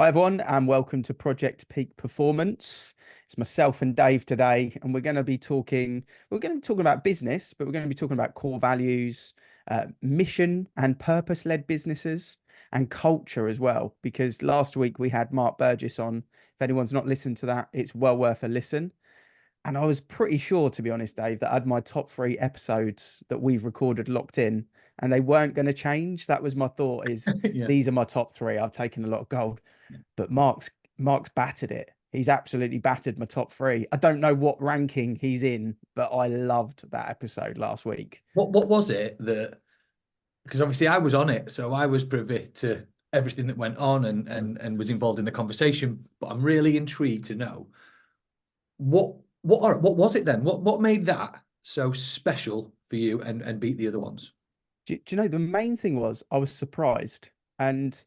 Hi everyone, and welcome to Project Peak Performance. It's myself and Dave today, and we're going to be talking about business, but we're going to be talking about core values, mission and purpose-led businesses, and culture as well. Because last week we had Mark Burgess on. If anyone's not listened to that, it's well worth a listen. And I was pretty sure, to be honest, Dave, that I had my top three episodes that we've recorded locked in, and they weren't going to change. That was my thought, is Yeah. these are my top three. I've taken a lot of gold, but Mark's battered it. He's absolutely battered my top three. I don't know what ranking he's in, but I loved that episode last week. What was it that, because obviously I was on it, so I was privy to everything that went on and was involved in the conversation. But I'm really intrigued to know what was it then? What made that so special for you and beat the other ones? Do you know, the main thing was I was surprised, and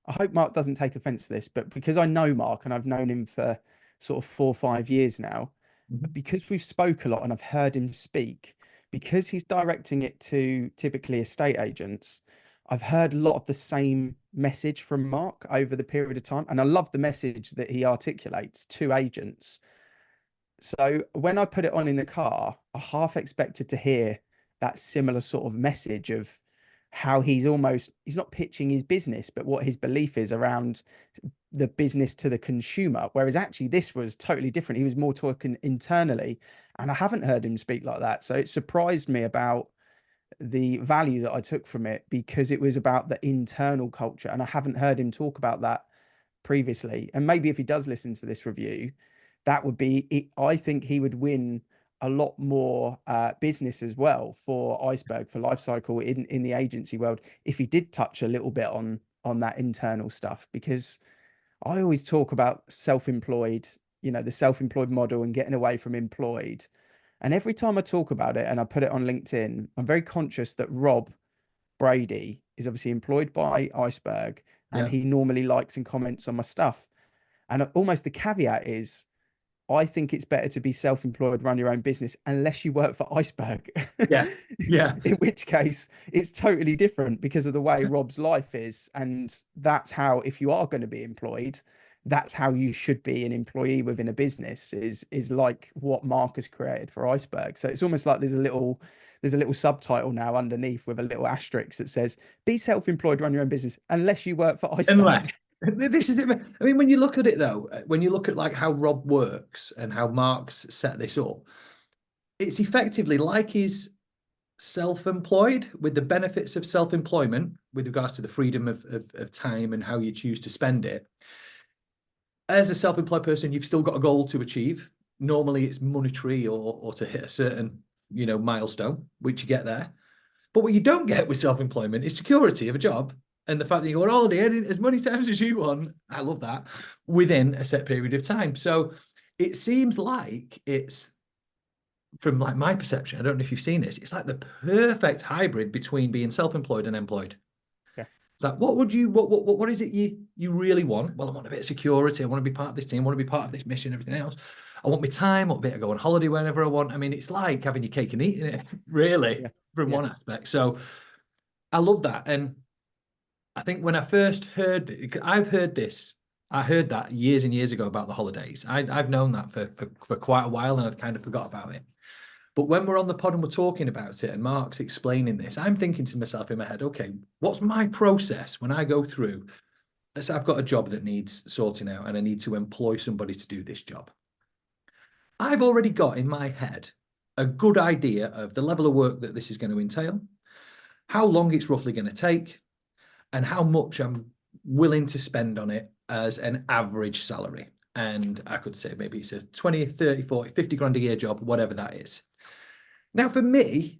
I hope Mark doesn't take offense to this, but because I know Mark and I've known him for sort of 4 or 5 years now, Mhm. because we've spoke a lot and I've heard him speak, because he's directing it to typically estate agents, I've heard a lot of the same message from Mark over the period of time. And I love the message that he articulates to agents. So when I put it on in the car, I half expected to hear that similar sort of message of how he's not pitching his business, but what his belief is around the business to the consumer. Whereas actually this was totally different. He was more talking internally, and I haven't heard him speak like that. So it surprised me about the value that I took from it, because it was about the internal culture, and I haven't heard him talk about that previously. And maybe if he does listen to this review, that would be it. I think he would win a lot more business as well for Iceberg, for Lifecycle in the agency world, if he did touch a little bit on that internal stuff. Because I always talk about self-employed, the self-employed model and getting away from employed. And every time I talk about it and I put it on LinkedIn, I'm very conscious that Rob Brady is obviously employed by Iceberg, and Yeah. he normally likes and comments on my stuff. And almost the caveat is, I think it's better to be self-employed, run your own business, unless you work for Iceberg. Yeah. Yeah. In which case, it's totally different because of the way Rob's life is. And that's how, if you are going to be employed, that's how you should be an employee within a business, is like what Mark has created for Iceberg. So it's almost like there's a little subtitle now underneath with a little asterisk that says, be self-employed, run your own business, unless you work for Iceberg. Unless this is it. I mean, when you look at it though, when you look at like how Rob works and how Mark's set this up, it's effectively like he's self-employed with the benefits of self-employment with regards to the freedom of time and how you choose to spend it. As a self-employed person, you've still got a goal to achieve. Normally it's monetary or to hit a certain, milestone, which you get there. But what you don't get with self-employment is security of a job and the fact that you go on holiday as many times as you want. I love that, within a set period of time. So it seems like it's, from like my perception, I don't know if you've seen this, it's like the perfect hybrid between being self-employed and employed. Yeah. It's like, what is it you really want? Well, I want a bit of security. I want to be part of this team. I want to be part of this mission, everything else. I want my time. I want to be able to go on holiday whenever I want. I mean, it's like having your cake and eating it, really, Yeah. from Yeah. one aspect. So I love that. And I think when I first heard it, I heard that years and years ago about the holidays. I've known that for quite a while, and I'd kind of forgot about it. But when we're on the pod and we're talking about it and Mark's explaining this, I'm thinking to myself in my head, okay, what's my process when I go through? Let's say I've got a job that needs sorting out and I need to employ somebody to do this job. I've already got in my head a good idea of the level of work that this is going to entail, how long it's roughly going to take, and how much I'm willing to spend on it as an average salary. And I could say maybe it's a 20, 30, 40, 50 grand a year job, whatever that is. Now, for me,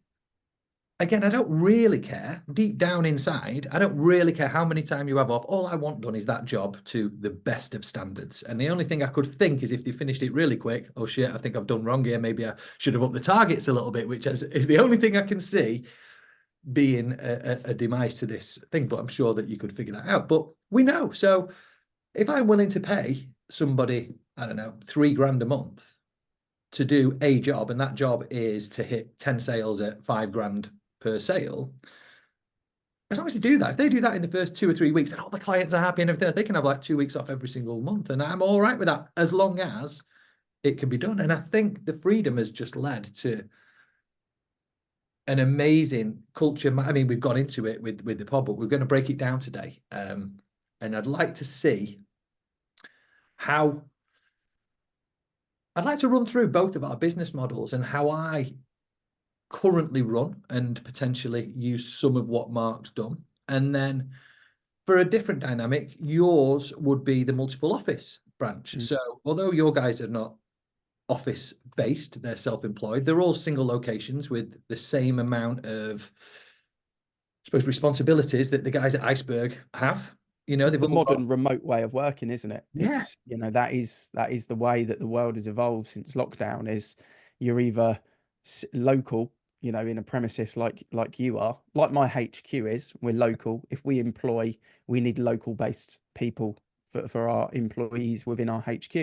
again, I don't really care. Deep down inside, I don't really care how many time you have off. All I want done is that job to the best of standards. And the only thing I could think is if they finished it really quick, oh shit, I think I've done wrong here. Maybe I should have upped the targets a little bit, which is the only thing I can see being a demise to this thing. But I'm sure that you could figure that out. But we know. So if I'm willing to pay somebody, I don't know, 3 grand a month to do a job, and that job is to hit 10 sales at 5 grand per sale, as long as they do that, if they do that in the first 2 or 3 weeks, then all the clients are happy and everything, they can have like 2 weeks off every single month. And I'm all right with that as long as it can be done. And I think the freedom has just led to an amazing culture. I mean, we've gone into it with the pod, but we're going to break it down today. And how I'd like to run through both of our business models and how I currently run and potentially use some of what Mark's done. And then for a different dynamic, yours would be the multiple office branch. Mm. So although your guys are not office based, they're self-employed, they're all single locations with the same amount of, I suppose, responsibilities that the guys at Iceberg have. You know, It's they've the all got, modern remote way of working, isn't it? yeah, It's, that is the way that the world has evolved since lockdown. Is you're either local, in a premises like you are, like my HQ is. We're local. If we employ, we need local based people for our employees within our HQ.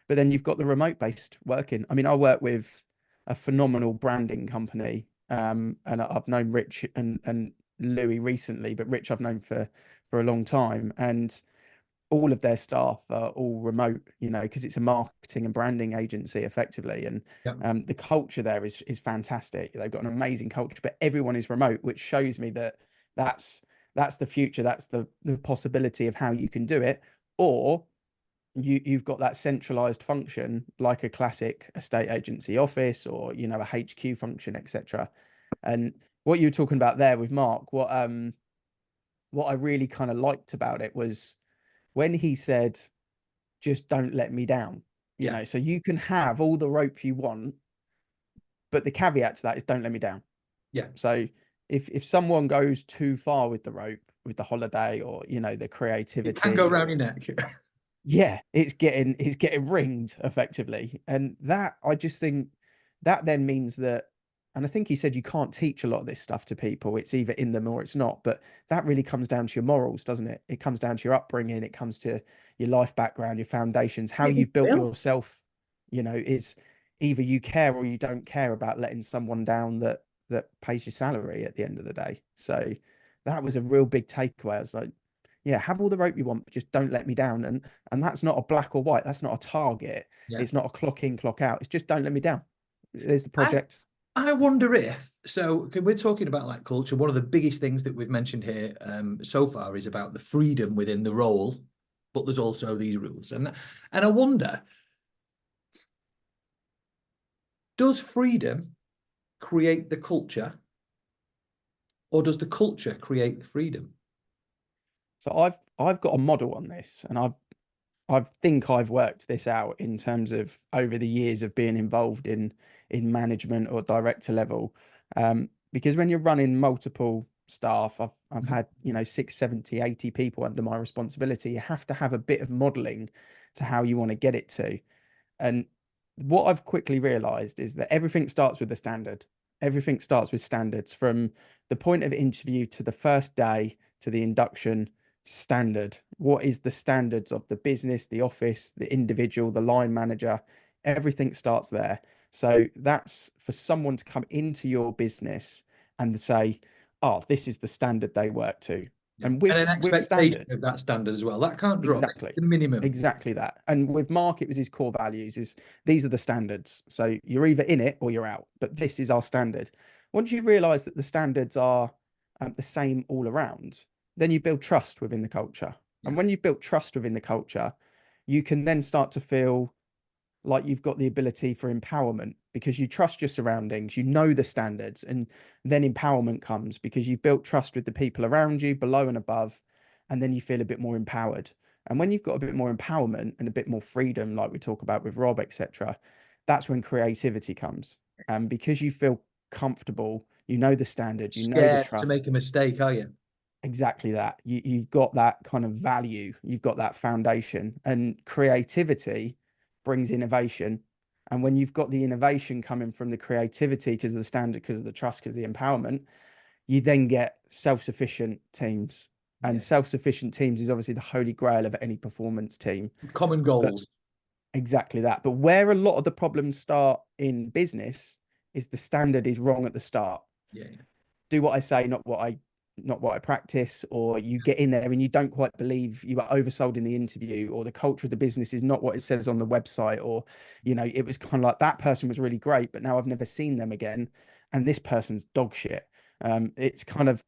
But then you've got the remote based working. I mean, I work with a phenomenal branding company, and I've known Rich and Louis recently, but Rich I've known for a long time, and all of their staff are all remote, because it's a marketing and branding agency effectively, and yeah, the culture there is fantastic. They've got an amazing culture, but everyone is remote, which shows me that that's that's the future. That's the possibility of how you can do it, or you've got that centralized function like a classic estate agency office, or a HQ function, etc. And what you were talking about there with Mark, what I really kind of liked about it was when he said, just don't let me down. yeah, So you can have all the rope you want, but the caveat to that is don't let me down. yeah. So if someone goes too far with the rope, with the holiday, or the It can go creativity, around your or neck. yeah, it's getting ringed effectively. And that, I just think, that then means that, and I think he said you can't teach a lot of this stuff to people. It's either in them or it's not. But that really comes down to your morals, doesn't it? It comes down to your upbringing. It comes to your life background, your foundations, how It you've built will. yourself. Is either you care or you don't care about letting someone down that pays your salary at the end of the day. So that was a real big takeaway. I was like, yeah, have all the rope you want, but just don't let me down. And that's not a black or white. That's not a target. Yeah. It's not a clock in, clock out. It's just don't let me down. There's the I, project. I wonder if, so we're talking about like culture. One of the biggest things that we've mentioned here so far is about the freedom within the role, but there's also these rules. And I wonder, does freedom create the culture, or does the culture create the freedom? So I've got a model on this, and I think I've worked this out in terms of over the years of being involved in management or director level. Because when you're running multiple staff, I've Mhm. had 6, 70, 80 people under my responsibility. You have to have a bit of modeling to how you want to get it to. And what I've quickly realized is that everything starts with the standard. Everything starts with standards, from the point of interview to the first day to the induction. Standard. What is the standards of the business, the office, the individual, the line manager? Everything starts there. So that's for someone to come into your business and say, oh, this is the standard they work to. Yeah. And And an with expectation standard, of that standard as well. That can't drop. It's exactly. the minimum. Exactly that. And with Mark, it was his core values is these are the standards. So you're either in it or you're out, but this is our standard. Once you realize that the standards are the same all around, then you build trust within the culture. And Yeah. when you've built trust within the culture, you can then start to feel like you've got the ability for empowerment because you trust your surroundings, you know the standards, and then empowerment comes because you've built trust with the people around you, below and above, and then you feel a bit more empowered. And when you've got a bit more empowerment and a bit more freedom, like we talk about with Rob, etc., that's when creativity comes. And because you feel comfortable, you know the standard, you know the Scared to trust. make a mistake, are you? Exactly that. You've got that kind of value, you've got that foundation, and creativity brings innovation. And when you've got the innovation coming from the creativity because of the standard, because of the trust, because of the empowerment, you then get self-sufficient teams. And Yeah. self-sufficient teams is obviously the holy grail of any performance team. Common But goals. exactly that. But where a lot of the problems start in business is the standard is wrong at the start. Yeah. Do what I say, not what I not what I practice, or you get in there and you don't quite believe you were oversold in the interview, or the culture of the business is not what it says on the website, or, you know, it was kind of like that person was really great, but now I've never seen them again. And this person's dog shit. It's kind of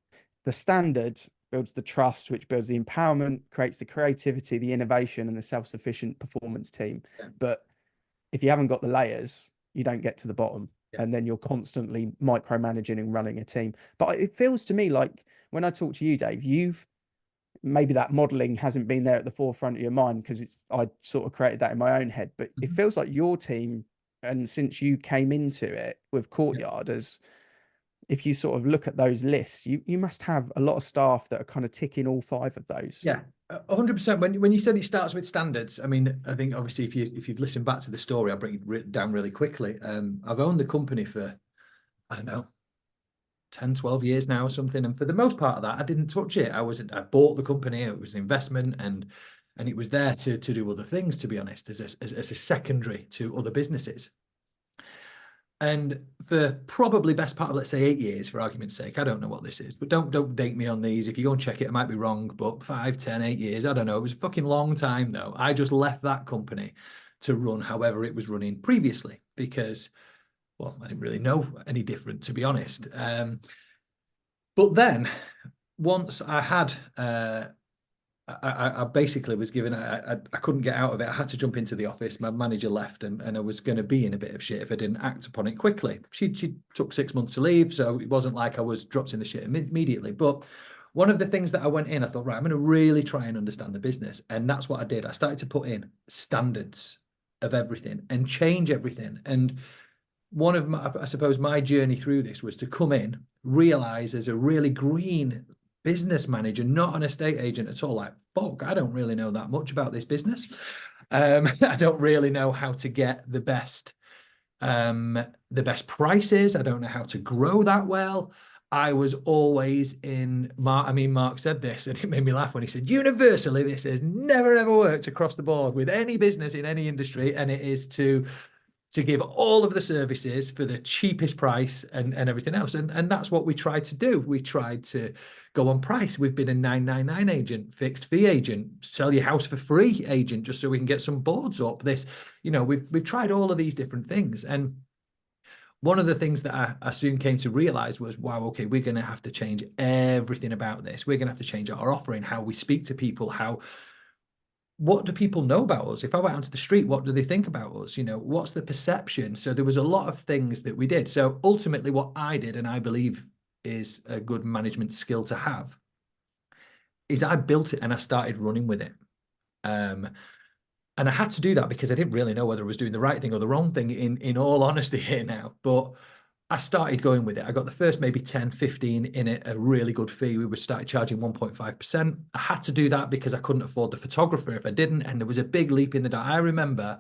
the standard builds the trust, which builds the empowerment, creates the creativity, the innovation, and the self-sufficient performance team. Yeah. But if you haven't got the layers, you don't get to the bottom. Yeah. And then you're constantly micromanaging and running a team. But it feels to me like when I talk to you, Dave, you've maybe that modeling hasn't been there at the forefront of your mind because it's I sort of created that in my own head. But it feels like your team, and since you came into it with Yeah. Courtyard, as if you sort of look at those lists, you must have a lot of staff that are kind of ticking all five of those. Yeah, 100%. When you said it starts with standards, I mean, I think obviously if you've listened back to the story, I'll bring it down really quickly. I've owned the company for, I don't know, 10, 12 years now or something. And for the most part of that, I didn't touch it. I bought the company, it was an investment, and it was there to do other things, to be honest, as a secondary to other businesses. And for probably best part of, let's say, 8 years, for argument's sake, I don't know what this is, but don't date me on these. If you go and check it, I might be wrong, but 5, 10, 8 years, I don't know. It was a fucking long time though. I just left that company to run however it was running previously because, well, I didn't really know any different, to be honest. But then once I had, I basically was given, I couldn't get out of it. I had to jump into the office. My manager left and I was going to be in a bit of shit if I didn't act upon it quickly. She took 6 months to leave. So it wasn't like I was dropped in the shit immediately. But one of the things that I went in, I thought, right, I'm going to really try and understand the business. And that's what I did. I started to put in standards of everything and change everything. And one of my, I suppose, my journey through this was to come in, realize as a really green business manager, not an estate agent at all, like, fuck, I don't really know that much about this business. I don't really know how to get the best prices. I don't know how to grow that well. I was always in Mark. I mean, Mark said this and it made me laugh when he said, universally, this has never ever worked across the board with any business in any industry. And it is to give all of the services for the cheapest price and everything else. And that's what we tried to do. We tried to go on price. We've been a 999 agent, fixed fee agent, sell your house for free agent, just so we can get some boards up. This, you know, we've tried all of these different things. And one of the things that I soon came to realize was, wow, okay, we're going to have to change everything about this. We're going to have to change our offering, how we speak to people, what do people know about us? If I went onto the street, what do they think about us? You know, what's the perception? So there was a lot of things that we did. So ultimately what I did, and I believe is a good management skill to have, is I built it and I started running with it. And I had to do that because I didn't really know whether I was doing the right thing or the wrong thing in all honesty here now. But I started going with it. I got the first maybe 10, 15 in it, a really good fee. We would start charging 1.5%. I had to do that because I couldn't afford the photographer if I didn't. And there was a big leap in the dark. I remember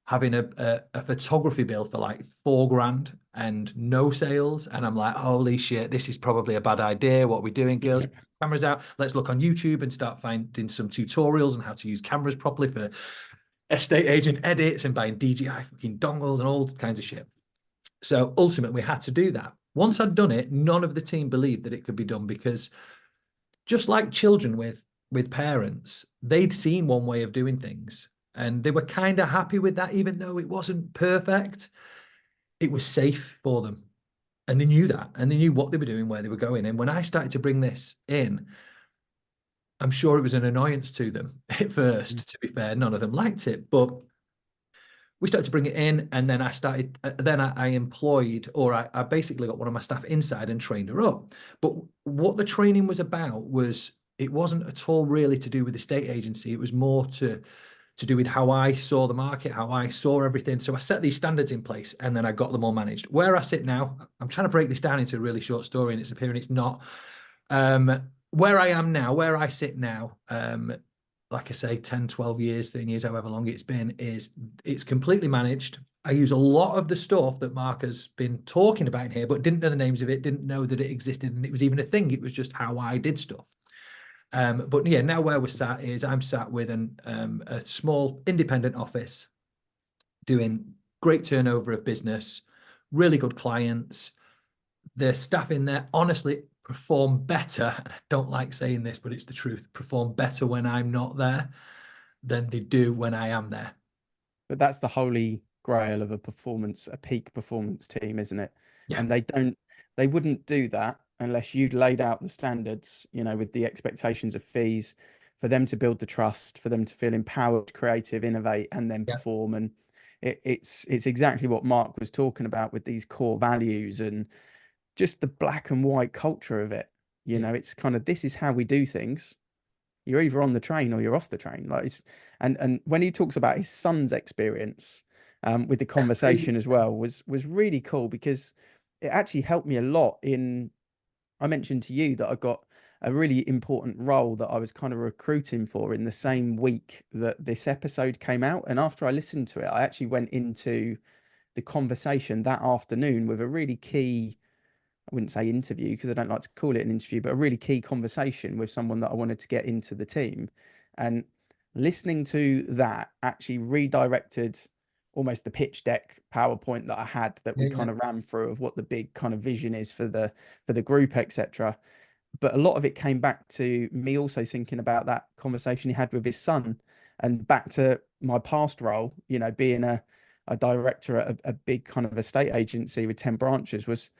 having a photography bill for like $4,000 and no sales. And I'm like, holy shit, this is probably a bad idea. What are we doing, girls? Cameras out. Let's look on YouTube and start finding some tutorials on how to use cameras properly for estate agent edits and buying DJI fucking dongles and all kinds of shit. So ultimately, we had to do that. Once I'd done it, none of the team believed that it could be done because just like children with parents, they'd seen one way of doing things and they were kind of happy with that, even though it wasn't perfect. It was safe for them. And they knew that and they knew what they were doing, where they were going. And when I started to bring this in, I'm sure it was an annoyance to them at first, to be fair. None of them liked it, but we started to bring it in, and then I employed, or I basically got one of my staff inside and trained her up. But what the training was about was, it wasn't at all really to do with the estate agency. It was more to do with how I saw the market, how I saw everything. So I set these standards in place and then I got them all managed. Where I sit now, I'm trying to break this down into a really short story and it's appearing it's not. Where I am now, where I sit now, like I say, 10, 12 years, 13 years, however long it's been, it's completely managed. I use a lot of the stuff that Mark has been talking about in here, but didn't know the names of it, didn't know that it existed and it was even a thing. It was just how I did stuff. But yeah, now where we're sat is I'm sat with a small independent office doing great turnover of business, really good clients. The staff in there, honestly, perform better. And I don't like saying this, but it's the truth. Perform better when I'm not there than they do when I am there. But that's the holy grail of a peak performance team, isn't it? Yeah. And they wouldn't do that unless you'd laid out the standards, with the expectations of fees for them to build the trust, for them to feel empowered, creative, innovate, and then Yeah. perform. And it's exactly what Mark was talking about with these core values and just the black and white culture of it. Yeah. It's kind of, this is how we do things. You're either on the train or you're off the train. And when he talks about his son's experience, with the Yeah. conversation as well, was really cool, because it actually helped me a lot in. I mentioned to you that I got a really important role that I was kind of recruiting for in the same week that this episode came out. And after I listened to it, I actually went into the conversation that afternoon with a really key, I wouldn't say interview because I don't like to call it an interview, but a really key conversation with someone that I wanted to get into the team. And listening to that actually redirected almost the pitch deck PowerPoint that I had, that we Yeah. kind of ran through, of what the big kind of vision is for the group, etc. But a lot of it came back to me also thinking about that conversation he had with his son, and back to my past role, being a director at a big kind of estate agency with 10 branches. Was,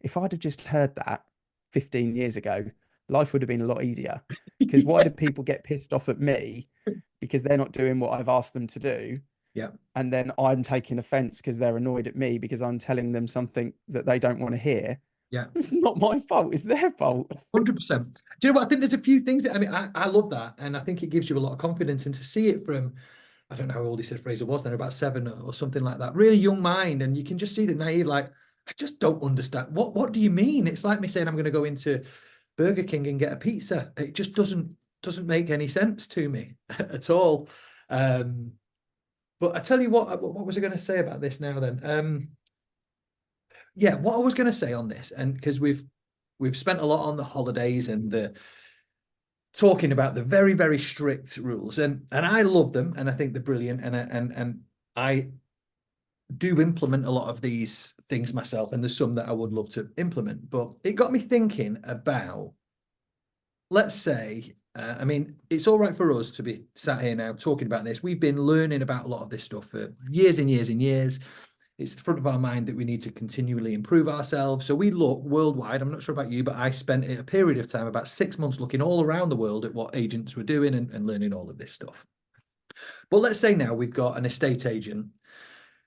if I'd have just heard that 15 years ago, life would have been a lot easier. Because why do people get pissed off at me because they're not doing what I've asked them to do? Yeah. And then I'm taking offense because they're annoyed at me because I'm telling them something that they don't want to hear. Yeah. It's not my fault, it's their fault. 100%. Do you know what? I think there's a few things that, I mean, I love that. And I think it gives you a lot of confidence. And to see it from, I don't know how old he said Fraser was then, about 7 or something like that, really young mind. And you can just see the naive, like, I just don't understand. What do you mean? It's like me saying I'm going to go into Burger King and get a pizza. It just doesn't make any sense to me at all. But I tell you what was I going to say about this now then? Yeah, what I was going to say on this, and because we've spent a lot on the holidays and the talking about the very, very strict rules, and I love them, and I think they're brilliant, and I do implement a lot of these things myself, and there's some that I would love to implement. But it got me thinking about, let's say, I mean, it's all right for us to be sat here now talking about this. We've been learning about a lot of this stuff for years and years and years. It's the front of our mind that we need to continually improve ourselves. So we look worldwide. I'm not sure about you, but I spent a period of time, about 6 months, looking all around the world at what agents were doing and learning all of this stuff. But let's say now we've got an estate agent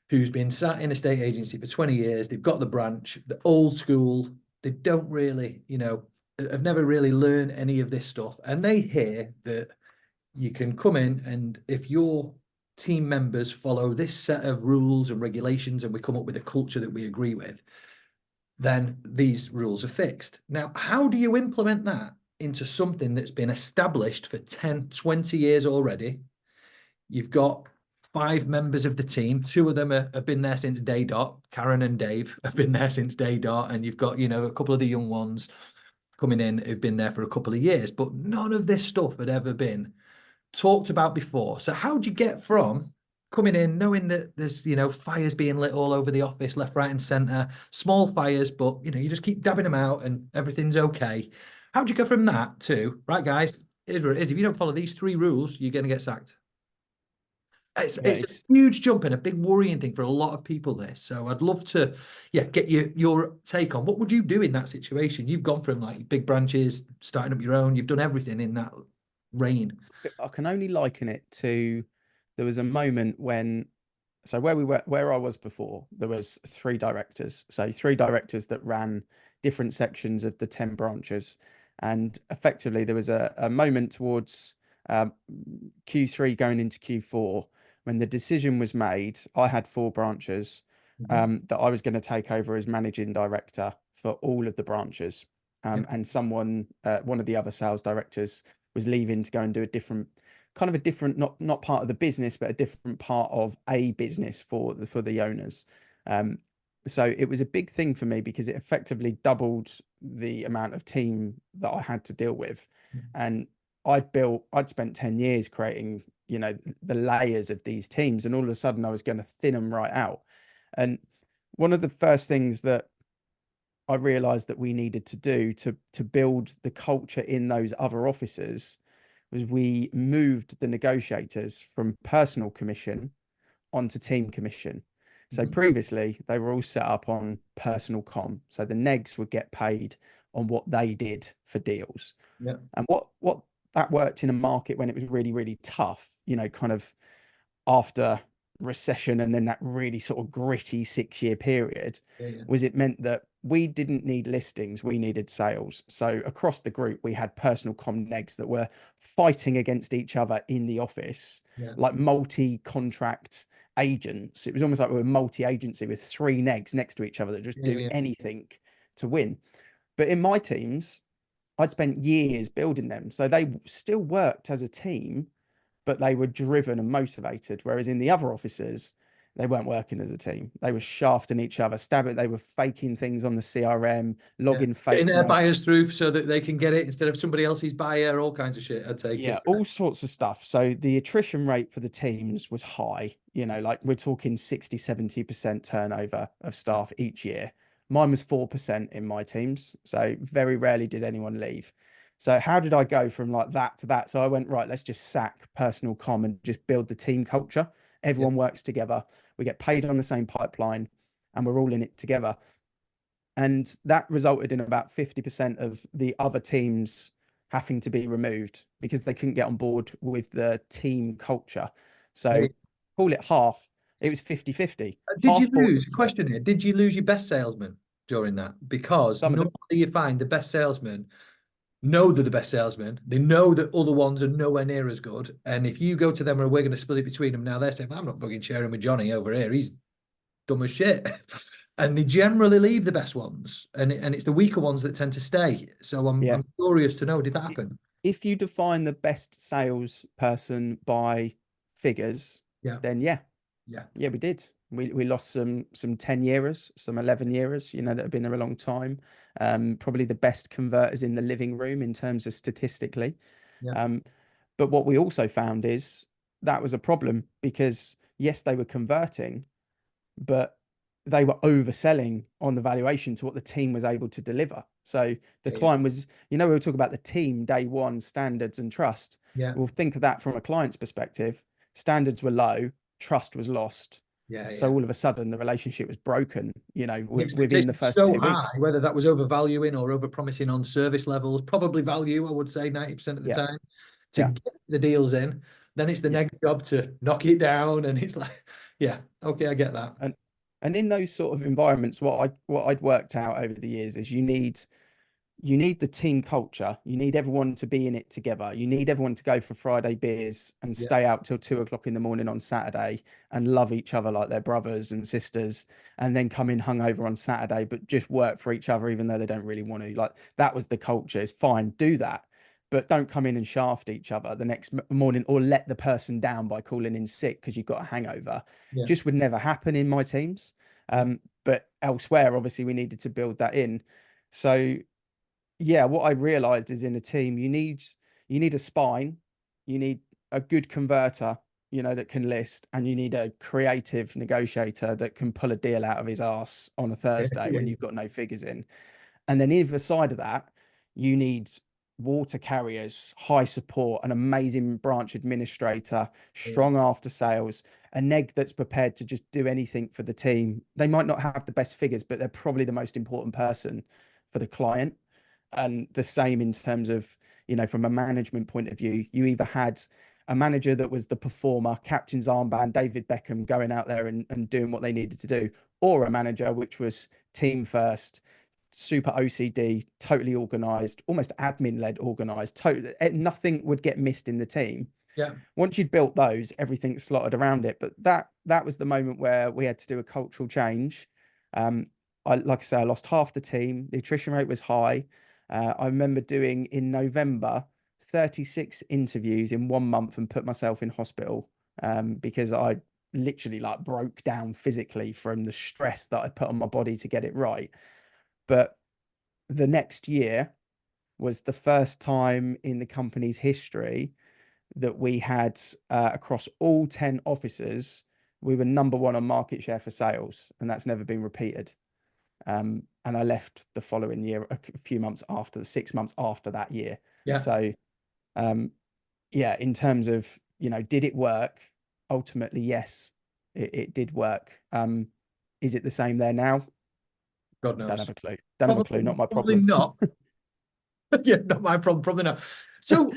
who's been sat in a estate agency for 20 years. They've got the branch, the old school. They don't really, have never really learned any of this stuff. And they hear that you can come in, and if your team members follow this set of rules and regulations and we come up with a culture that we agree with, then these rules are fixed. Now, how do you implement that into something that's been established for 10, 20 years already? You've got 5 members of the team. 2 of them have been there since day dot. Karen and Dave have been there since day dot. And you've got, a couple of the young ones coming in who've been there for a couple of years. But none of this stuff had ever been talked about before. So how do you get from coming in, knowing that there's, fires being lit all over the office, left, right, and center, small fires, but, you just keep dabbing them out and everything's okay. How do you go from that to, right, guys, here's where it is. If you don't follow these 3 rules, you're going to get sacked. Yeah, It's a huge jump and a big worrying thing for a lot of people, this. So I'd love to, get your take on what would you do in that situation. You've gone from like big branches, starting up your own. You've done everything in that reign. I can only liken it to, there was a moment when, so where I was before, there was 3 directors. So 3 directors that ran different sections of the 10 branches. And effectively there was a moment towards Q3 going into Q4 when the decision was made. I had 4 branches that I was going to take over as managing director for all of the branches. Yeah. And one of the other sales directors was leaving to go and do a different, not part of the business, but a different part of a business for the owners. So it was a big thing for me because it effectively doubled the amount of team that I had to deal with. And I'd spent 10 years creating, the layers of these teams, and all of a sudden I was going to thin them right out. And one of the first things that I realized that we needed to do to build the culture in those other offices was we moved the negotiators from personal commission onto team commission. So Mhm. previously they were all set up on personal com. So the negs would get paid on what they did for deals. Yeah. And what that worked in a market when it was really, really tough, kind of after recession and then that really sort of gritty 6 year period, Yeah. Yeah. was it meant that we didn't need listings, we needed sales. So across the group, we had personal com negs that were fighting against each other in the office, Yeah. like multi-contract agents. It was almost like we were multi-agency with three negs next to each other that just Yeah. do Yeah. anything to win. But in my teams, I'd spent years building them. So they still worked as a team, but they were driven and motivated. Whereas in the other offices, they weren't working as a team. They were shafting each other, stabbing. They were faking things on the CRM, Yeah. logging Getting fake their notes. buyers through so that they can get it instead of somebody else's buyer, all kinds of shit. I take Yeah, it. all sorts of stuff. So the attrition rate for the teams was high. Like we're talking 60, 70% turnover of staff each year. Mine was 4% in my teams. So very rarely did anyone leave. So how did I go from like that to that? So I went, right, let's just sack personal com and just build the team culture. Yeah. Everyone works together. We get paid on the same pipeline and we're all in it together. And that resulted in about 50% of the other teams having to be removed because they couldn't get on board with the team culture. So Yeah. call it half. It was 50-50. Did you Half bought lose? into it. Question here. Did you lose your best salesman during that? Because Some of normally them, you find the best salesman know they're the best salesman. They know that other ones are nowhere near as good. And if you go to them and we're going to split it between them now, they're saying, I'm not fucking sharing with Johnny over here. He's dumb as shit. And they generally leave the best ones. And it's the weaker ones that tend to stay. So yeah. I'm curious to know, did that happen? If you define the best salesperson by figures, Yeah. then yeah, Yeah. yeah, we did. We lost some 10 years, some 11 years, that have been there a long time. Probably the best converters in the living room in terms of statistically. Yeah. Um, but what we also found is that was a problem because yes, they were converting, but they were overselling on the valuation to what the team was able to deliver. So the Yeah. client was, we were talking about the team day one standards and trust. Yeah. We'll think of that from a client's perspective. Standards were low, trust was lost. Yeah. So Yeah. all of a sudden the relationship was broken, The within the expectation was first so 2 weeks. high, whether that was overvaluing or overpromising on service levels, probably value, I would say 90% of the Yeah, time, to yeah, get the deals in. Then it's the yeah. next job to knock it down. And it's like, yeah, okay, I get that. And in those sort of environments, what I'd worked out over the years is you need the team culture. You need everyone to be in it together. You need everyone to go for Friday beers and Yeah, stay out till 2 o'clock in the morning on Saturday and love each other like they're brothers and sisters, and then come in hungover on Saturday, but just work for each other even though they don't really want to. Like that was the culture. It's fine, do that, but don't come in and shaft each other the next morning or let the person down by calling in sick because you've got a hangover. yeah, Just would never happen in my teams. yeah, But elsewhere, obviously, we needed to build that in. So yeah, what I realized is in a team, you need a spine, you need a good converter, that can list, and you need a creative negotiator that can pull a deal out of his ass on a yeah, Thursday yeah, when you've got no figures in. And then either side of that, you need water carriers, high support, an amazing branch administrator, yeah, strong after sales, a neg that's prepared to just do anything for the team. They might not have the best figures, but they're probably the most important person for the client. And the same in terms of, from a management point of view, you either had a manager that was the performer, captain's armband, David Beckham going out there and doing what they needed to do, or a manager which was team first, super OCD, totally organized, almost admin led organized. Totally, nothing would get missed in the team. yeah, Once you'd built those, everything slotted around it. But that was the moment where we had to do a cultural change. Like I say, I lost half the team. The attrition rate was high. I remember doing in November 36 interviews in 1 month and put myself in hospital because I literally like broke down physically from the stress that I put on my body to get it right. But the next year was the first time in the company's history that we had across all 10 offices, we were number one on market share for sales, and that's never been repeated. And I left the following year, a few months after, 6 months after that year. Yeah. So, yeah, in terms of, did it work? Ultimately, yes, it did work. Is it the same there now? God Don't knows. have a clue. Don't have a clue. Probably, Not my probably problem. not. Yeah, not my problem. Probably not. So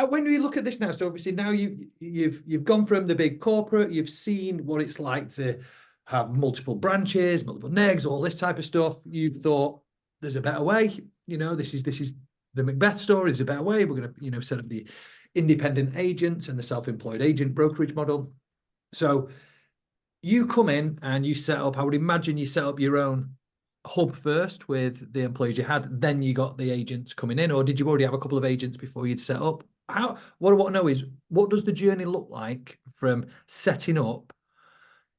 when we look at this now, so obviously now you've gone from the big corporate, you've seen what it's like to have multiple branches, multiple negs, all this type of stuff. You've thought there's a better way. This is the Macbeth story. There's a better way. We're going to set up the independent agents and the self-employed agent brokerage model. So you come in and you set up. I would imagine you set up your own hub first with the employees you had, then you got the agents coming in, or did you already have a couple of agents before you'd set up? What I want to know is, what does the journey look like from setting up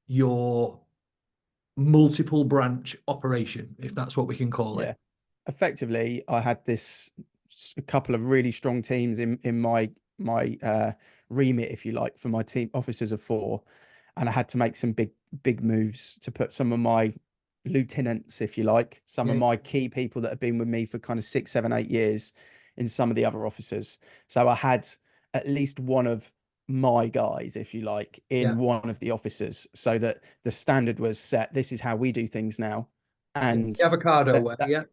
your multiple branch operation, if that's what we can call Yeah. it? Effectively, I had a couple of really strong teams in my remit, if you like, for my team officers of four, and I had to make some big moves to put some of my lieutenants, if you like, some of Yeah, my key people that have been with me for kind of 6, 7, 8 years in some of the other officers. So I had at least one of my guys, if you like, yeah, in one of the officers, so that the standard was set. This is how we do things now, yeah. and The avocado that way, that yeah,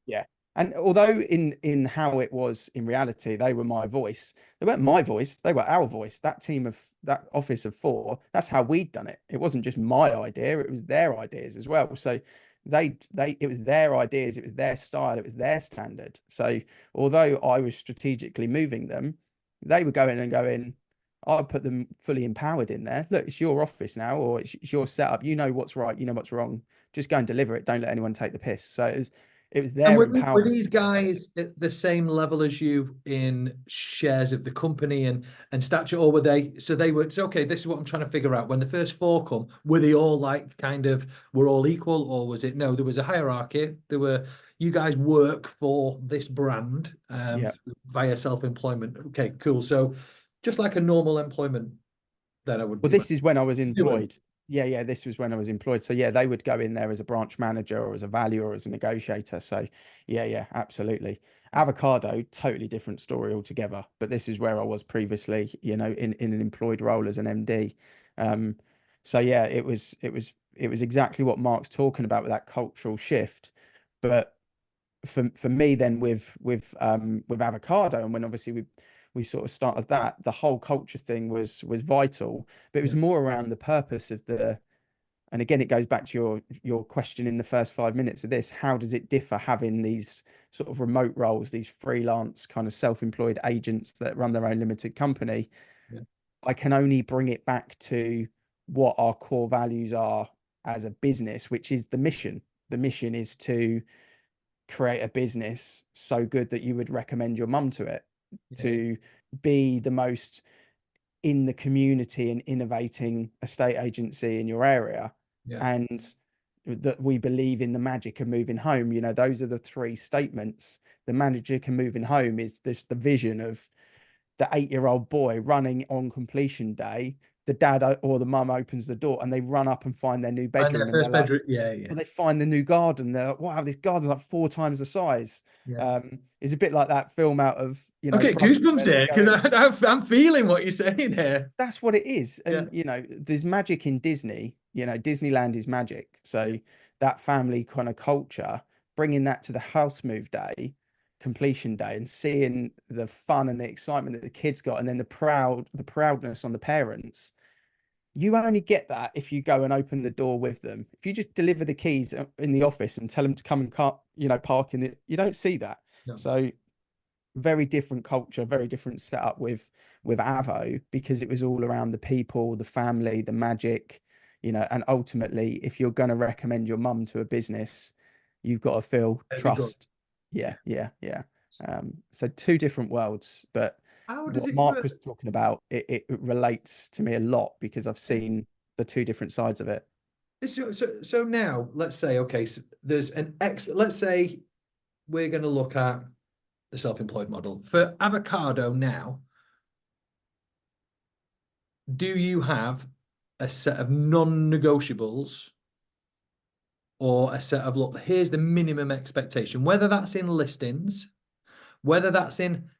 yeah. And although in how it was in reality, they were my voice. They weren't my voice, they were our voice. That office of four, that's how we'd done it. It wasn't just my idea, it was their ideas as well. So it was their ideas, it was their style, it was their standard. So although I was strategically moving them, they were going and going, I put them fully empowered in there. Look, it's your office now, or it's your setup. You know what's right, you know what's wrong. Just go and deliver it. Don't let anyone take the piss. So it was and their were empowerment these to go and get it. guys at the same level as you in shares of the company and stature, or were they? So they were. So okay, this is what I'm trying to figure out. When the first four come, were they all like kind of were all equal, or was it no? There was a hierarchy. There were you guys work for this brand Yeah. via self-employment. Okay, cool. So just like a normal employment that I would Well, this is when I was doing. employed. Yeah, this was when I was employed. So yeah, they would go in there as a branch manager or as a valuer or as a negotiator. So yeah, absolutely. Avocado, totally different story altogether. But this is where I was previously, in an employed role as an MD. Um, so yeah, it was exactly what Mark's talking about with that cultural shift. But for me then with avocado, and when obviously we sort of started that, the whole culture thing was vital, but it was Yeah, more around the purpose of and again it goes back to your question in the first 5 minutes of this: how does it differ having these sort of remote roles, these freelance kind of self-employed agents that run their own limited company? yeah, I can only bring it back to what our core values are as a business, which is the mission is to create a business so good that you would recommend your mum to it, yeah, to be the most in the community and innovating estate agency in your area, yeah, and that we believe in the magic of moving home. Those are the three statements. The magic of moving home is this the vision of the 8-year-old boy running on completion day. The dad or the mum opens the door and they run up and find their new and their bedroom, and they're first like, bedroom. Yeah, yeah, well, they find the new garden. They're like, wow, this garden's like 4 times the size. yeah. It's a bit like that film out of, Okay, Brothers, goosebumps where they're here because going, I'm feeling what you're saying here. that's what it is. Yeah, And, there's magic in Disney, Disneyland is magic. yeah. So that family kind of culture, bringing that to the house move day, completion day, and seeing the fun and the excitement that the kids got, and then the proudness on the parents. You only get that if you go and open the door with them. If you just deliver the keys in the office and tell them to come and park in it, you don't see that. No, So very different culture, very different setup with Avo, because it was all around the people, the family, the magic, and ultimately, if you're going to recommend your mum to a business, you've got to feel it'd be good. trust. Yeah, Yeah. yeah. So two different worlds, but How does what it Mark work? was talking about, it relates to me a lot because I've seen the two different sides of it. So now let's say, okay, so there's an X, let's say we're going to look at the self-employed model for avocado now. Do you have a set of non-negotiables or a set of, look, here's the minimum expectation, whether that's in listings, whether that's in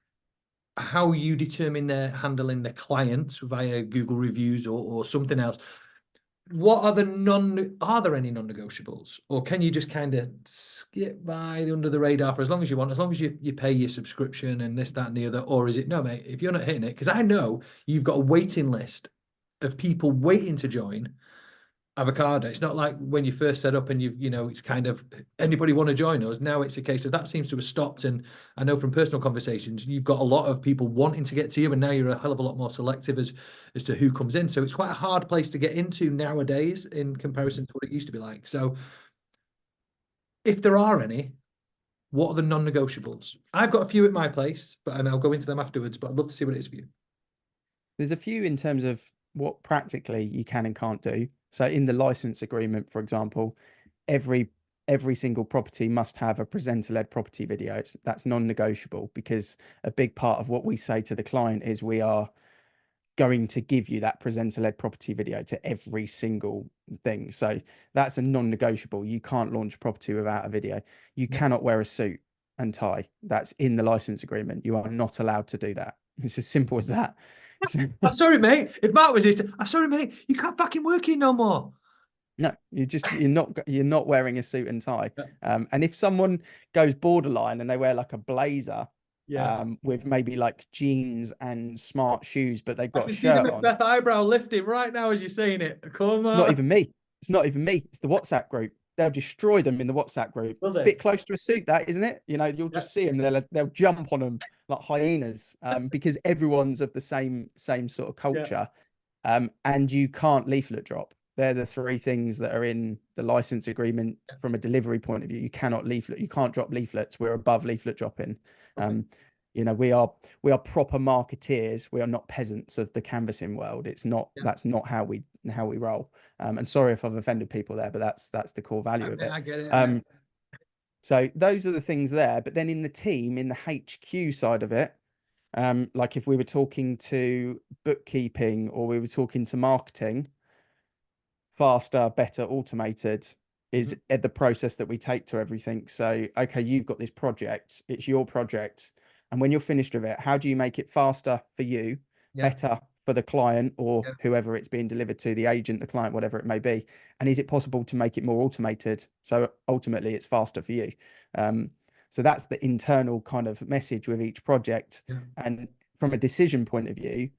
how you determine they're handling their clients via Google reviews or something else. What are are there any non-negotiables, or can you just kind of skip by under the radar for as long as you want, as long as you pay your subscription and this, that, and the other? Or is it, no, mate, if you're not hitting it, because I know you've got a waiting list of people waiting to join Avocado. It's not like when you first set up and it's kind of anybody want to join us. Now it's a case of that seems to have stopped. And I know from personal conversations, you've got a lot of people wanting to get to you, and now you're a hell of a lot more selective as to who comes in. So it's quite a hard place to get into nowadays in comparison to what it used to be like. So if there are any, what are the non-negotiables? I've got a few at my place, and I'll go into them afterwards, but I'd love to see what it is for you. There's a few in terms of what practically you can and can't do. So in the license agreement, for example, every single property must have a presenter-led property video. That's non-negotiable, because a big part of what we say to the client is we are going to give you that presenter-led property video to every single thing. So that's a non-negotiable. You can't launch a property without a video. You cannot wear a suit and tie. That's in the license agreement. You are not allowed to do that. It's as simple as that. I'm sorry, mate. If Mark was it, I'm sorry, mate. You can't fucking work here no more. No, you're not wearing a suit and tie. And if someone goes borderline and they wear like a blazer, with maybe like jeans and smart shoes, but they've got a shirt on. Beth eyebrow lifting right now as you're saying it. Come on. It's not even me. It's not even me. It's the WhatsApp group. They'll destroy them in the WhatsApp group. Will they? A bit close to a suit, that isn't it? You'll just see them. They'll jump on them like hyenas, because everyone's of the same sort of culture. And you can't leaflet drop. They're the three things that are in the license agreement from a delivery point of view. You cannot leaflet. You can't drop leaflets. We're above leaflet dropping. Okay. We are proper marketeers. We are not peasants of the canvassing world. It's not. That's not how we roll. And sorry if I've offended people there, but that's the core value of it. I get it. So those are the things there. But then in the team, in the HQ side of it, like if we were talking to bookkeeping or we were talking to marketing, faster, better, automated is the process that we take to everything. So, okay, you've got this project, it's your project. And when you're finished with it, how do you make it faster for you, better for the client or whoever it's being delivered to, the agent, the client, whatever it may be? And is it possible to make it more automated? So ultimately it's faster for you. So that's the internal kind of message with each project. And from a decision point of view,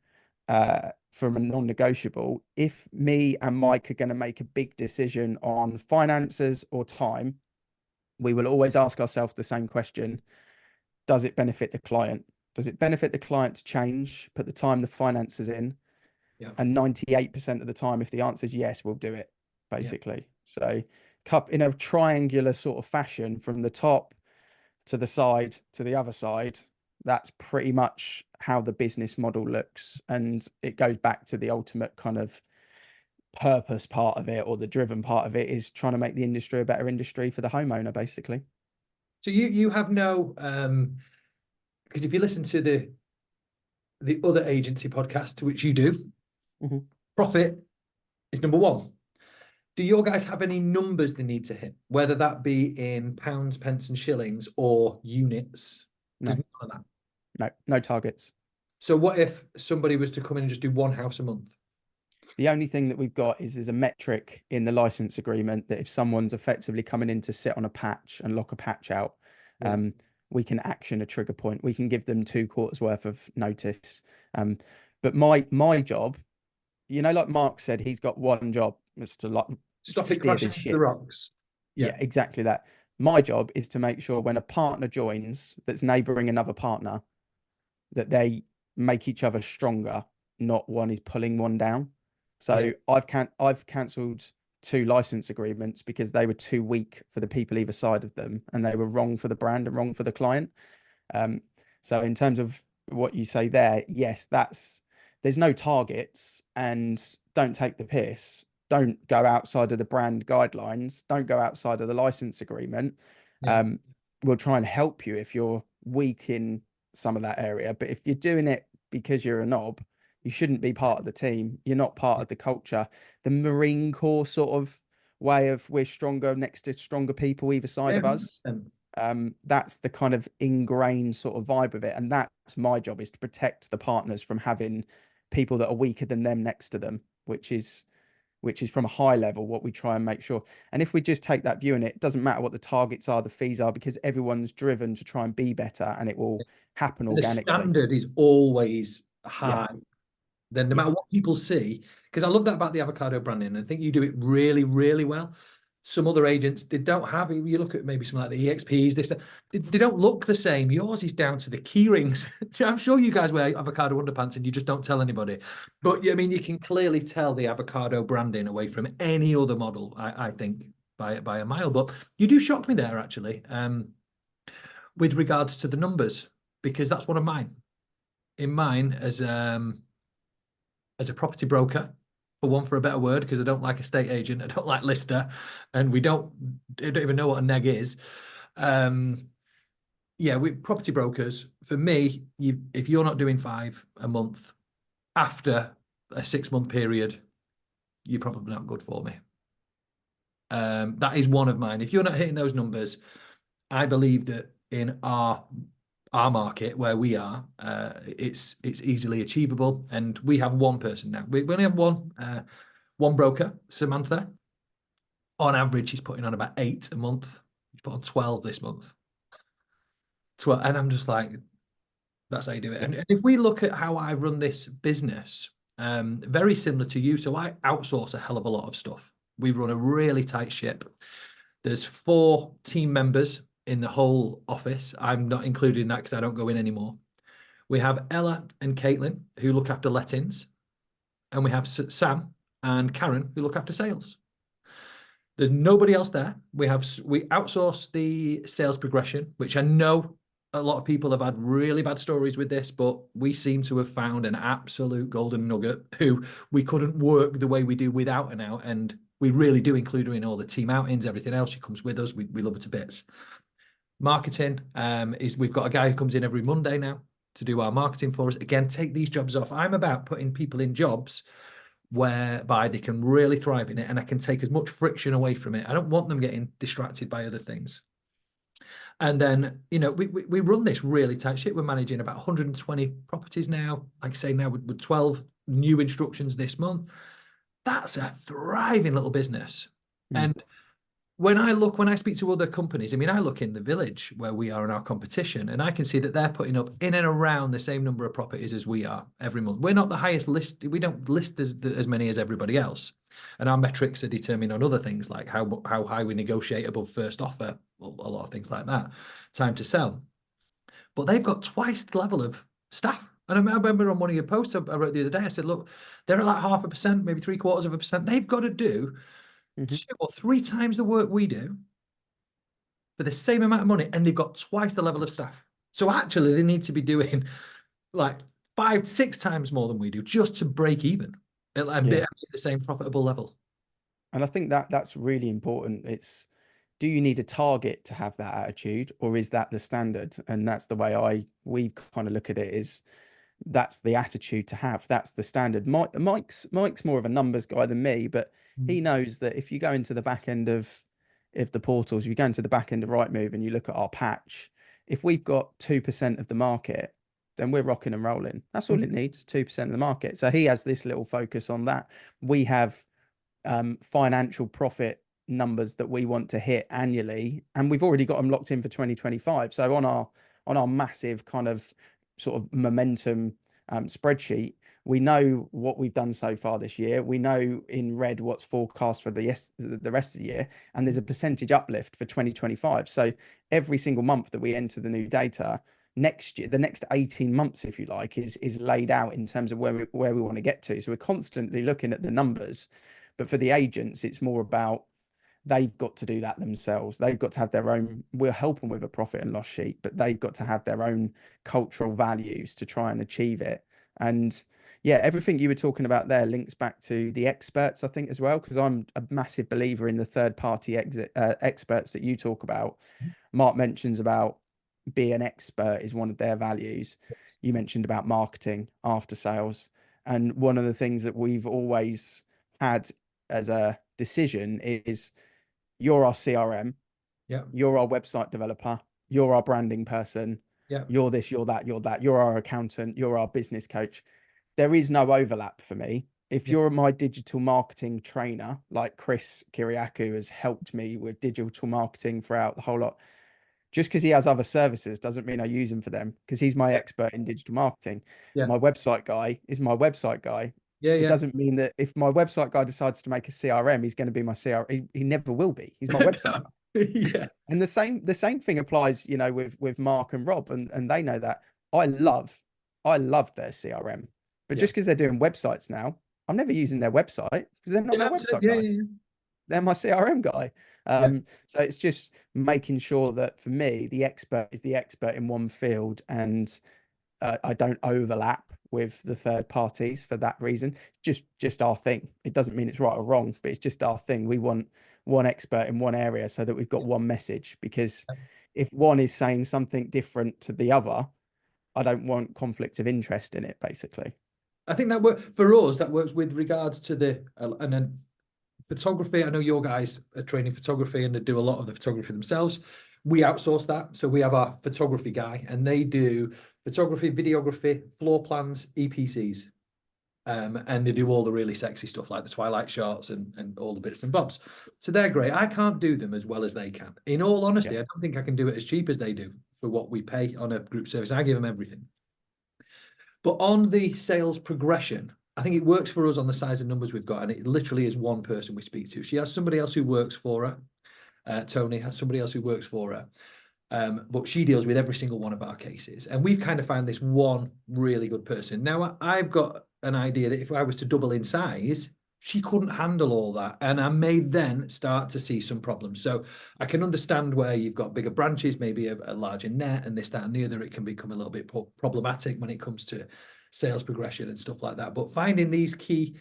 from a non-negotiable, if me and Mike are going to make a big decision on finances or time, we will always ask ourselves the same question. Does it benefit the client? Does it benefit the client to change, put the time, the finances in? And 98% of the time, if the answer is yes, we'll do it, basically. So in a triangular sort of fashion, from the top to the side to the other side, that's pretty much how the business model looks. And it goes back to the ultimate kind of purpose part of it, or the driven part of it, is trying to make the industry a better industry for the homeowner, basically. So you have no, because if you listen to the other agency podcast, which you do, profit is number one. Do your guys have any numbers they need to hit, whether that be in pounds, pence, and shillings, or units? No. There's none of that. No targets. So what if somebody was to come in and just do one house a month? The only thing that we've got is there's a metric in the license agreement that if someone's effectively coming in to sit on a patch and lock a patch out, we can action a trigger point. We can give them 2 quarters worth of notice. But my job, like Mark said, he's got one job, is to like stop it crashing into the rocks. Yeah, exactly that. My job is to make sure when a partner joins that's neighboring another partner, that they make each other stronger, not one is pulling one down. So I've cancelled 2 license agreements because they were too weak for the people either side of them, and they were wrong for the brand and wrong for the client. So in terms of what you say there, yes, there's no targets, and don't take the piss. Don't go outside of the brand guidelines. Don't go outside of the license agreement. We'll try and help you if you're weak in some of that area. But if you're doing it because you're a knob, you shouldn't be part of the team. You're not part of the culture. The Marine Corps sort of way of we're stronger next to stronger people either side Yeah, of us. 100%. That's the kind of ingrained sort of vibe of it, and that's my job, is to protect the partners from having people that are weaker than them next to them, which is from a high level what we try and make sure. And if we just take that view, and it doesn't matter what the targets are, the fees are, because everyone's driven to try and be better, and it will happen And the organically. standard is always Yeah, high. Then no yeah, matter what people see, because I love that about the avocado branding. I think you do it really, really well. Some other agents, they don't have it. You look at maybe something like the EXPs, this, they don't look the same. Yours is down to the key rings. I'm sure you guys wear avocado underpants and you just don't tell anybody. But I mean, you can clearly tell the avocado branding away from any other model, I think, by a mile. But you do shock me there, actually, with regards to the numbers, because that's one of mine. In mine, as a property broker, for one, for a better word, because I don't like estate agent, I don't like lister, and I don't even know what a neg is. Yeah, with property brokers, for me, if you're not doing 5 a month after a 6-month period, you're probably not good for me. That is one of mine. If you're not hitting those numbers, I believe that in our market where we are, it's easily achievable. And we have one person now. We only have one broker, Samantha. On average, he's putting on about 8 a month. He's put on 12 this month. 12, and I'm just like, that's how you do it. And if we look at how I run this business, very similar to you. So I outsource a hell of a lot of stuff. We run a really tight ship. There's 4 team members in the whole office. I'm not included in that because I don't go in anymore. We have Ella and Caitlin who look after lettings, and we have Sam and Karen who look after sales. There's nobody else there. We outsource the sales progression, which I know a lot of people have had really bad stories with this, but we seem to have found an absolute golden nugget who we couldn't work the way we do without an out. And we really do include her in all the team outings, everything else. She comes with us. We love her to bits. Marketing is we've got a guy who comes in every Monday now to do our marketing for us. Again, take these jobs off. I'm about putting people in jobs whereby they can really thrive in it, and I can take as much friction away from it. I don't want them getting distracted by other things. And then, we run this really tight shit. We're managing about 120 properties now. Like I say, now with 12 new instructions this month. That's a thriving little business. mm, And when I speak to other companies, I mean, I look in the village where we are in our competition, and I can see that they're putting up in and around the same number of properties as we are every month. We're not the highest list. We don't list as many as everybody else. And our metrics are determined on other things like how high we negotiate above first offer, a lot of things like that, time to sell. But they've got twice the level of staff. And I remember on one of your posts I wrote the other day, I said, look, they're at like 0.5%, maybe 0.75%. They've got to do mm-hmm. 2 or 3 times the work we do for the same amount of money, and they've got twice the level of staff. So actually, they need to be doing like 5, 6 times more than we do just to break even and be at the same profitable level. And I think that's really important. It's, do you need a target to have that attitude, or is that the standard? And that's the way we kind of look at it, is that's the attitude to have. That's the standard. Mike's more of a numbers guy than me, but he knows that if you go into the back end of the portals, if you go into the back end of Rightmove and you look at our patch, if we've got 2% of the market, then we're rocking and rolling. That's all it needs, 2% of the market. So he has this little focus on that. We have financial profit numbers that we want to hit annually, and we've already got them locked in for 2025. So on our massive kind of sort of momentum spreadsheet, we know what we've done so far this year. We know in red what's forecast for the rest of the year, and there's a percentage uplift for 2025. So every single month that we enter the new data next year, the next 18 months, if you like, is laid out in terms of where we want to get to. So we're constantly looking at the numbers. But for the agents, it's more about they've got to do that themselves. They've got to have their own, we'll help them with a profit and loss sheet, but they've got to have their own cultural values to try and achieve it. And yeah, everything you were talking about there links back to the experts, I think, as well, because I'm a massive believer in the third-party experts that you talk about. Mark mentions about be an expert is one of their values. You mentioned about marketing, after sales. And one of the things that we've always had as a decision is you're our CRM, Yeah. you're our website developer, you're our branding person, Yeah. you're this, you're that, you're that, you're our accountant, you're our business coach. There is no overlap for me. If Yeah. you're my digital marketing trainer, like Chris Kiriakou has helped me with digital marketing throughout the whole lot, just because he has other services doesn't mean I use him for them, because he's my Yeah. expert in digital marketing. Yeah. My website guy is my website guy. Yeah. It Yeah. doesn't mean that if my website guy decides to make a CRM, he's going to be my CRM. He never will be. He's my website guy. Yeah. And the same thing applies, with Mark and Rob, and they know that. I love their CRM, but Yeah. just because they're doing websites now, I'm never using their website because they're not Yeah. my Absolutely. website Yeah. guy. Yeah. They're my CRM guy. Yeah. So it's just making sure that for me, the expert is the expert in one field, and I don't overlap with the third parties for that reason. Just our thing. It doesn't mean it's right or wrong, but it's just our thing. We want one expert in one area so that we've got one message, because if one is saying something different to the other, I don't want conflict of interest in it, basically. I think that work for us. That works with regards to the and then photography. I know your guys are training photography and they do a lot of the photography themselves. We outsource that, so we have our photography guy, and they do photography, videography, floor plans, EPCs. And they do all the really sexy stuff like the Twilight shots and all the bits and bobs. So they're great. I can't do them as well as they can. In all Yeah. honesty, I don't think I can do it as cheap as they do for what we pay on a group service. I give them everything. But on the sales progression, I think it works for us on the size of numbers we've got. And it literally is one person we speak to. She has somebody else who works for her. Tony has somebody else who works for her. But she deals with every single one of our cases. And we've kind of found this one really good person. Now, I've got an idea that if I was to double in size, she couldn't handle all that. And I may then start to see some problems. So I can understand where you've got bigger branches, maybe a larger net and this, that, and the other. It can become a little bit problematic when it comes to sales progression and stuff like that. But finding these key,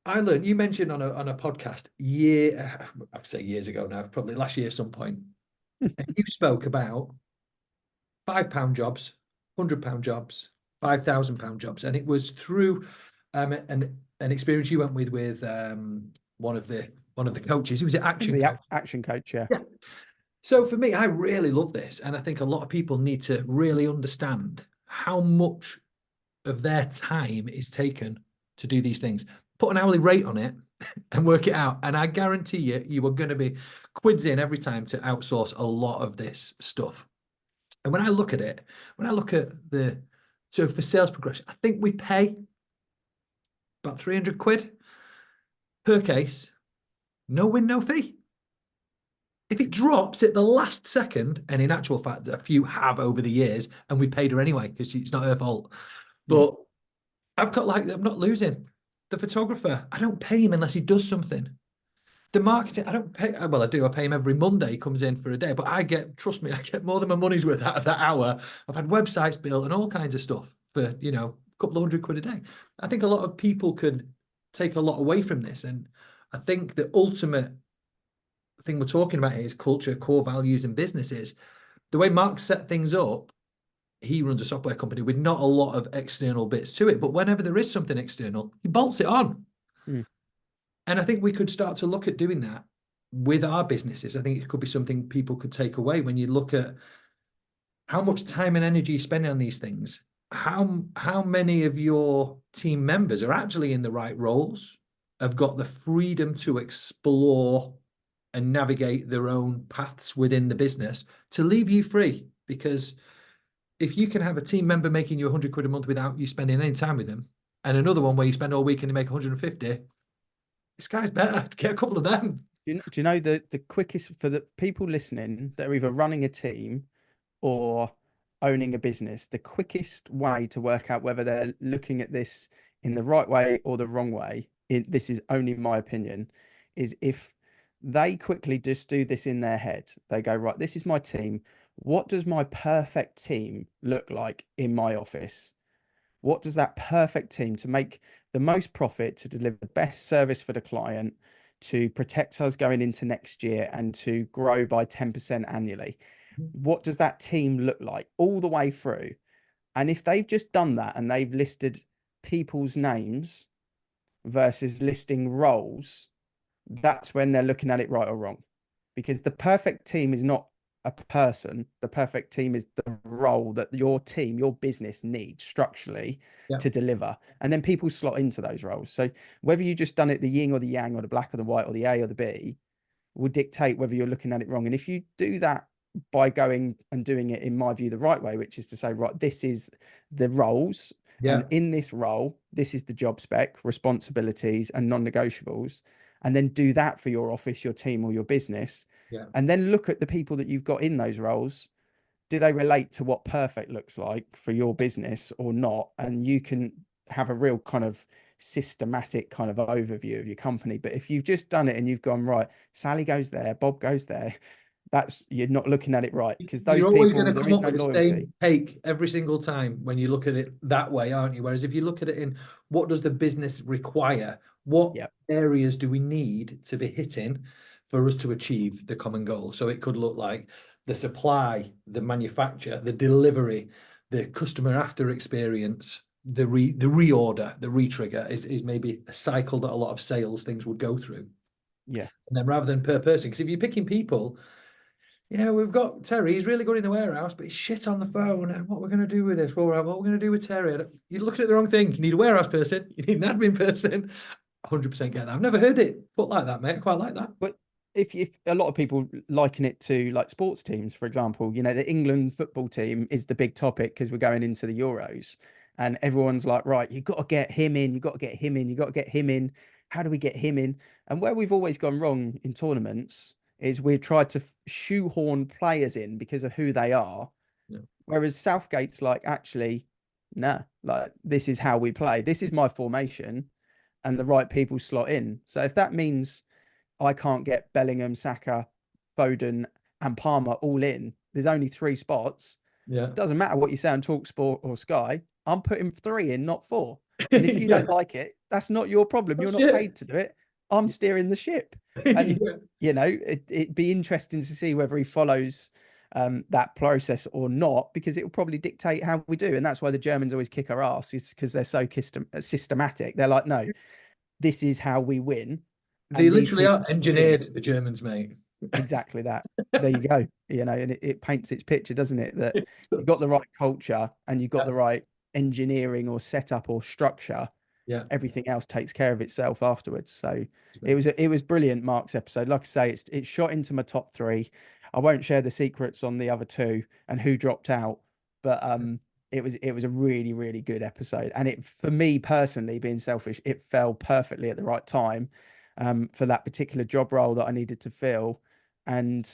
I learned, you mentioned on a podcast I'd say years ago now, probably last year at some point, and you spoke about £5 jobs, £100 jobs, £5,000 jobs, and it was through an experience you went with one of the coaches. It was an action The coach. action coach, yeah. Yeah. So for me, I really love this, and I think a lot of people need to really understand how much of their time is taken to do these things. Put an hourly rate on it and work it out, and I guarantee you are going to be quids in every time to outsource a lot of this stuff. And when I look at it, so for sales progression, I think we pay about 300 quid per case, no win, no fee. If it drops at the last second, and in actual fact, a few have over the years, and we paid her anyway because it's not her fault. But I'm not losing. The photographer, I don't pay him unless he does something. The marketing, I don't pay. Well, I do. I pay him every Monday. He comes in for a day, but trust me, I get more than my money's worth out of that hour. I've had websites built and all kinds of stuff for, a couple of £100 a day. I think a lot of people could take a lot away from this. And I think the ultimate thing we're talking about here is culture, core values, and businesses. The way Mark set things up, he runs a software company with not a lot of external bits to it. But whenever there is something external, he bolts it on. Mm. And I think we could start to look at doing that with our businesses. I think it could be something people could take away when you look at how much time and energy you're spending on these things. How many of your team members are actually in the right roles, have got the freedom to explore and navigate their own paths within the business to leave you free? Because if you can have a team member making you 100 quid a month without you spending any time with them, and another one where you spend all week and you make 150, this guy's better to get a couple of them. Do you know the quickest for the people listening that are either running a team or owning a business, the quickest way to work out whether they're looking at this in the right way or the wrong way, this is only my opinion, is if they quickly just do this in their head. They go, right, this is my team. What does my perfect team look like in my office? What does that perfect team to make the most profit, to deliver the best service for the client, to protect us going into next year, and to grow by 10% annually? What does that team look like all the way through? And if they've just done that and they've listed people's names, versus listing roles, that's when they're looking at it right or wrong. Because the perfect team is not a person, the perfect team is the role that your team, your business needs structurally Yeah. to deliver. And then people slot into those roles. So whether you just done it the yin or the yang or the black or the white or the A or the B will dictate whether you're looking at it wrong. And if you do that by going and doing it, in my view, the right way, which is to say, right, this is the roles. Yeah. And in this role, this is the job spec, responsibilities, and non negotiables. And then do that for your office, your team, or your business. Yeah. And then look at the people that you've got in those roles. Do they relate to what perfect looks like for your business or not? And you can have a real kind of systematic kind of overview of your company. But if you've just done it and you've gone, right, Sally goes there, Bob goes there, that's, you're not looking at it right, because those You're always going people, to there come is up no with the loyalty. same take every single time when you look at it that way, aren't you? Whereas if you look at it in what does the business require, what Yeah. areas do we need to be hitting for us to achieve the common goal? So it could look like the supply, the manufacture, the delivery, the customer after experience, the reorder, the retrigger is maybe a cycle that a lot of sales things would go through. Yeah. And then rather than per person, because if you're picking people, yeah, we've got Terry. He's really good in the warehouse, but he's shit on the phone. And what we're going to do with this? Well, what we're going to do with Terry? You're looking at the wrong thing. You need a warehouse person. You need an admin person. 100% get that. I've never heard it put like that, mate. I quite like that. But if a lot of people liken it to like sports teams, for example, you know, the England football team is the big topic because we're going into the Euros, and everyone's like, right, you've got to get him in, you've got to get him in, you've got to get him in. How do we get him in? And where we've always gone wrong in tournaments is we've tried to shoehorn players in because of who they are. Yeah. Whereas Southgate's like, actually, nah, like this is how we play. This is my formation, and the right people slot in. So if that means I can't get Bellingham, Saka, Foden, and Palmer all in, there's only 3 spots. Yeah. Doesn't matter what you say on Talksport or Sky. I'm putting 3 in, not 4. And if you Yeah. don't like it, that's not your problem. You're That's not it. paid to do it. I'm steering the ship. And Yeah. you know, it'd be interesting to see whether he follows that process or not, because it will probably dictate how we do. And that's why the Germans always kick our ass, is because they're so systematic. They're like, no, this is how we win. They And these literally people are slot in. engineered, the Germans, mate. Exactly that. There you go. You know, and it paints its picture, doesn't it? That you've got the right culture and you've got Yeah. the right engineering or setup or structure. Yeah. Everything else takes care of itself afterwards. So it was brilliant, Mark's episode. Like I say, it's shot into my top 3. I won't share the secrets on the other 2 and who dropped out, but it was a really, really good episode. And it, for me personally, being selfish, it fell perfectly at the right time for that particular job role that I needed to fill. And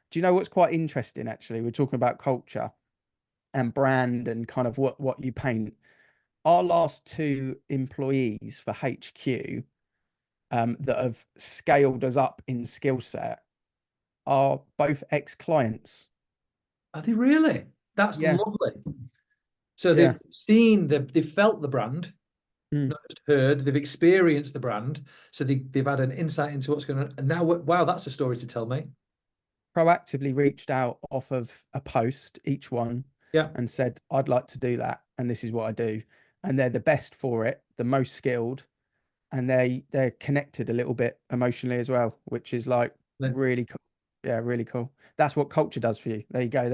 do you know what's quite interesting, actually? We're talking about culture and brand and kind of what you paint. Our last 2 employees for HQ that have scaled us up in skill set are both ex-clients. Are they really? That's Yeah, lovely. So yeah. they've felt the brand, Mm. not just heard, they've experienced the brand. So they've had an insight into what's going on. And now, wow, that's a story to tell me. Proactively reached out off of a post, each one, Yeah. and said, I'd like to do that. And this is what I do. And they're the best for it, the most skilled, and they're connected a little bit emotionally as well, which is like really cool. Yeah, really cool. That's what culture does for you. There you go.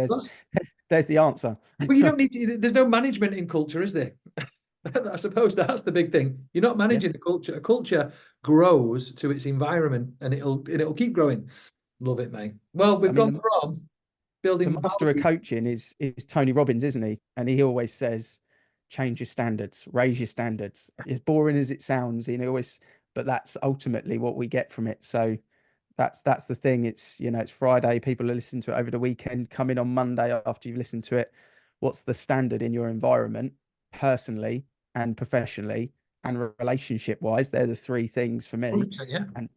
There's the answer. But you don't need to, there's no management in culture, is there? I suppose that's the big thing. You're not Yeah. managing a culture. A culture grows to its environment and it'll keep growing. Love it, mate. Well, I we've mean, gone from the building master of value. coaching is Tony Robbins, isn't he? And he always says, change your standards, raise your standards. As boring as it sounds, he always, but that's ultimately what we get from it. So that's the thing. It's, you know, it's Friday. People are listening to it over the weekend. Come in on Monday after you've listened to it. What's the standard in your environment, personally and professionally and relationship wise? They're the 3 things for me. 100%, yeah. And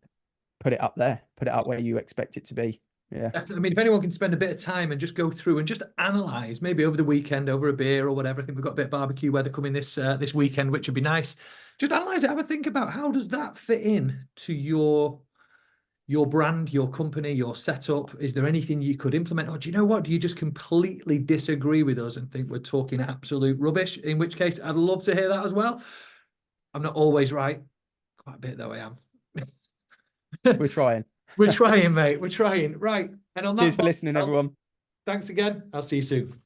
put it up there. Put it up where you expect it to be. Yeah. Definitely. I mean, if anyone can spend a bit of time and just go through and just analyze, maybe over the weekend, over a beer or whatever. I think we've got a bit of barbecue weather coming this weekend, which would be nice. Just analyze it. Have a think about how does that fit in to your brand, your company, your setup. Is there anything you could implement? Or do you know what? Do you just completely disagree with us and think we're talking absolute rubbish? In which case, I'd love to hear that as well. I'm not always right. Quite a bit though, I am. We're trying. We're trying, mate. We're trying. Right. And on Cheers that for listening, bombshell, everyone. thanks again. I'll see you soon.